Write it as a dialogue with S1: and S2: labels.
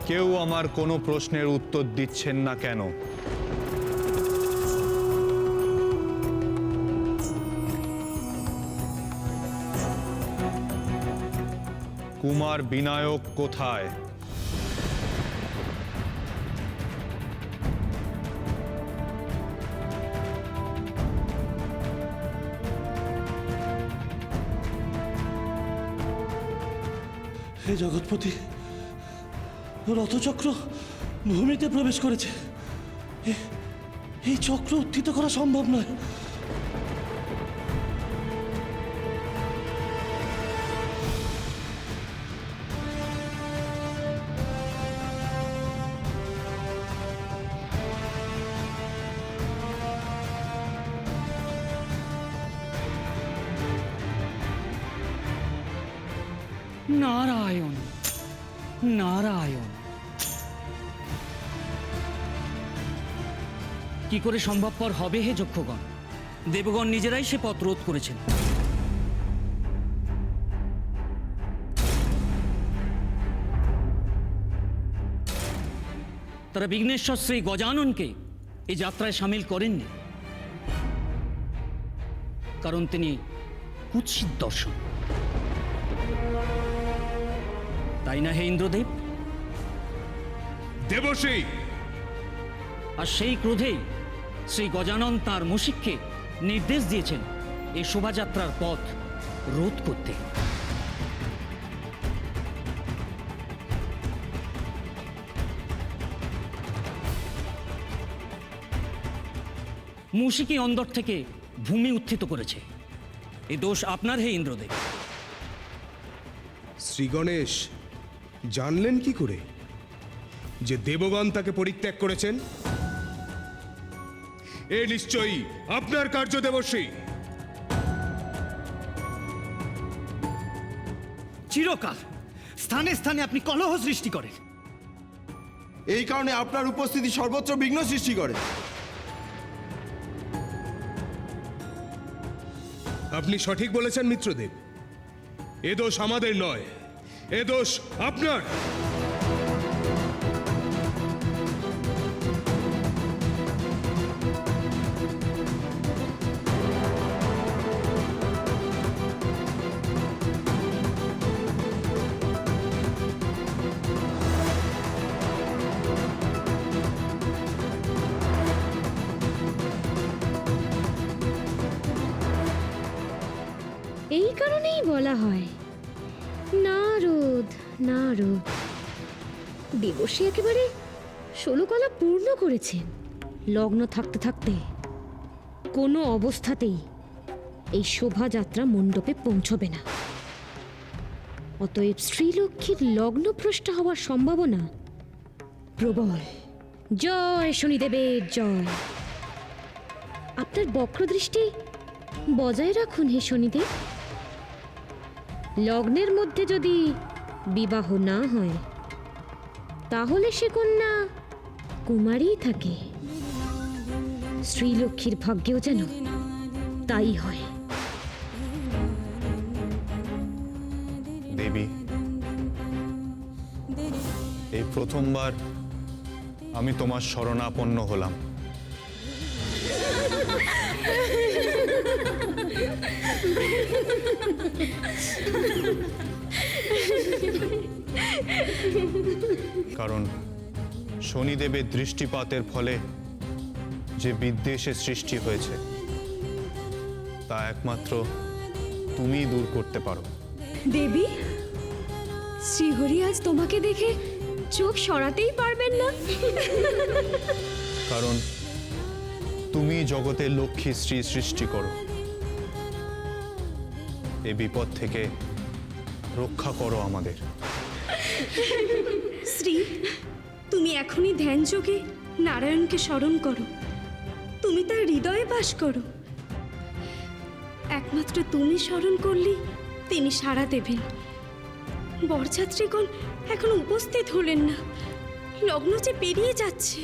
S1: কেউ আমার কোনো প্রশ্নের উত্তর দিচ্ছেন না কেন? কুমার বিনায়ক কোথায়?
S2: হে জগৎপতি, রথচক্র ভূমিতে প্রবেশ করেছে। এই চক্র উত্থিত করা সম্ভব নয়।
S3: নারায়ণ নারায়ণ, কি করে সম্ভবপর হবে হে যক্ষগণ? দেবগণ নিজেরাই সে পথ রোধ করেছেন। তারা বিঘ্নেশ্বর শ্রী গজাননকে এই যাত্রায় সামিল করেননি, কারণ তিনি কুৎসিত দর্শন। তাই না হে ইন্দ্রদেব?
S1: দেবশ্রী!
S3: আর সেই ক্রোধেই শ্রী গজানন তাঁর মুশিককে নির্দেশ দিয়েছেন এই শোভাযাত্রার পথ রোধ করতে। মুশিকই অন্দর থেকে ভূমি উত্থিত করেছে। এ দোষ আপনার হে ইন্দ্রদেব।
S4: শ্রী গণেশ জানলেন কি করে যে দেবগণ তাকে পরিত্যাগ করেছেন? এ নিশ্চয়ই আপনার কার্য দেবশ্রী।
S5: চিরকাল স্থানে স্থানে আপনি কলহ সৃষ্টি করেন।
S6: এই কারণে আপনার উপস্থিতি সর্বত্র বিঘ্ন সৃষ্টি করে।
S4: আপনি সঠিক বলেছেন মিত্রদেব। এ দোষ আমাদের নয়, এ দোষ আপনার।
S7: এই কারণেই বলা হয় নারদ নারদ। দেবশ্রী একেবারে 16 কলা পূর্ণ করেছেন। লগ্ন থাকতে থাকতে কোনো অবস্থাতেই এই শোভাযাত্রা মণ্ডপে পৌঁছবে না। অতএব শ্রীলক্ষ্মীর লগ্নভ্রষ্ট হওয়ার সম্ভাবনা প্রবল। জয় শনিদেবের জয়। আপনার বক্রদৃষ্টি বজায় রাখুন হে শনিদেব। লগ্নের মধ্যে যদি বিবাহ না হয় তাহলে সে কন্যা কুমারী থাকে। শ্রীলক্ষ্মীর ভাগ্যেও যেন তাই হয়।
S1: দেবী, এই প্রথমবার আমি তোমার শরণাপন্ন হলাম। কারণ শনিদেবের দৃষ্টিপাতের ফলে যে বিদ্বেষের সৃষ্টি হয়েছে তা একমাত্র তুমি দূর করতে পারো।
S7: দেবী, শ্রীহরি আজ তোমাকে দেখে চোখ সরাতেই পারবেন না।
S1: কারণ তুমি জগতের লক্ষ্মী শ্রী সৃষ্টি করো। এই বিপদ থেকে রক্ষা করো আমাদের।
S8: শ্রী, তুমি এখনই ধ্যান যোগে নারায়ণকে স্মরণ করো। তুমি তার হৃদয়ে বাস করো। একমাত্র তুমি স্মরণ করলেই তিনি সাড়া দেবেন। বরযাত্রীগণ এখন উপস্থিত হলেন না, লগ্ন যে পেরিয়ে যাচ্ছে।